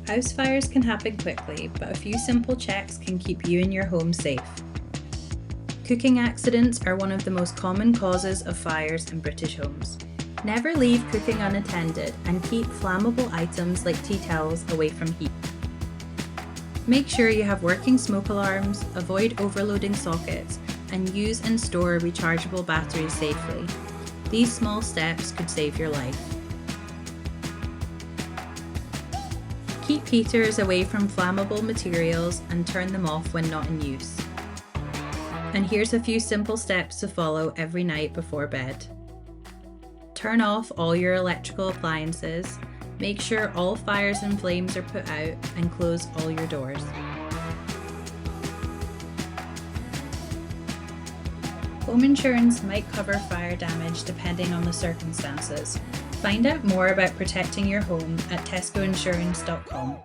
House fires can happen quickly, but a few simple checks can keep you and your home safe. Cooking accidents are one of the most common causes of fires in British homes. Never leave cooking unattended and keep flammable items like tea towels away from heat. Make sure you have working smoke alarms, avoid overloading sockets, and use and store rechargeable batteries safely. These small steps could save your life. Keep heaters away from flammable materials and turn them off when not in use. And here's a few simple steps to follow every night before bed. Turn off all your electrical appliances, make sure all fires and flames are put out, and close all your doors. Home insurance might cover fire damage depending on the circumstances. Find out more about protecting your home at tescoinsurance.com.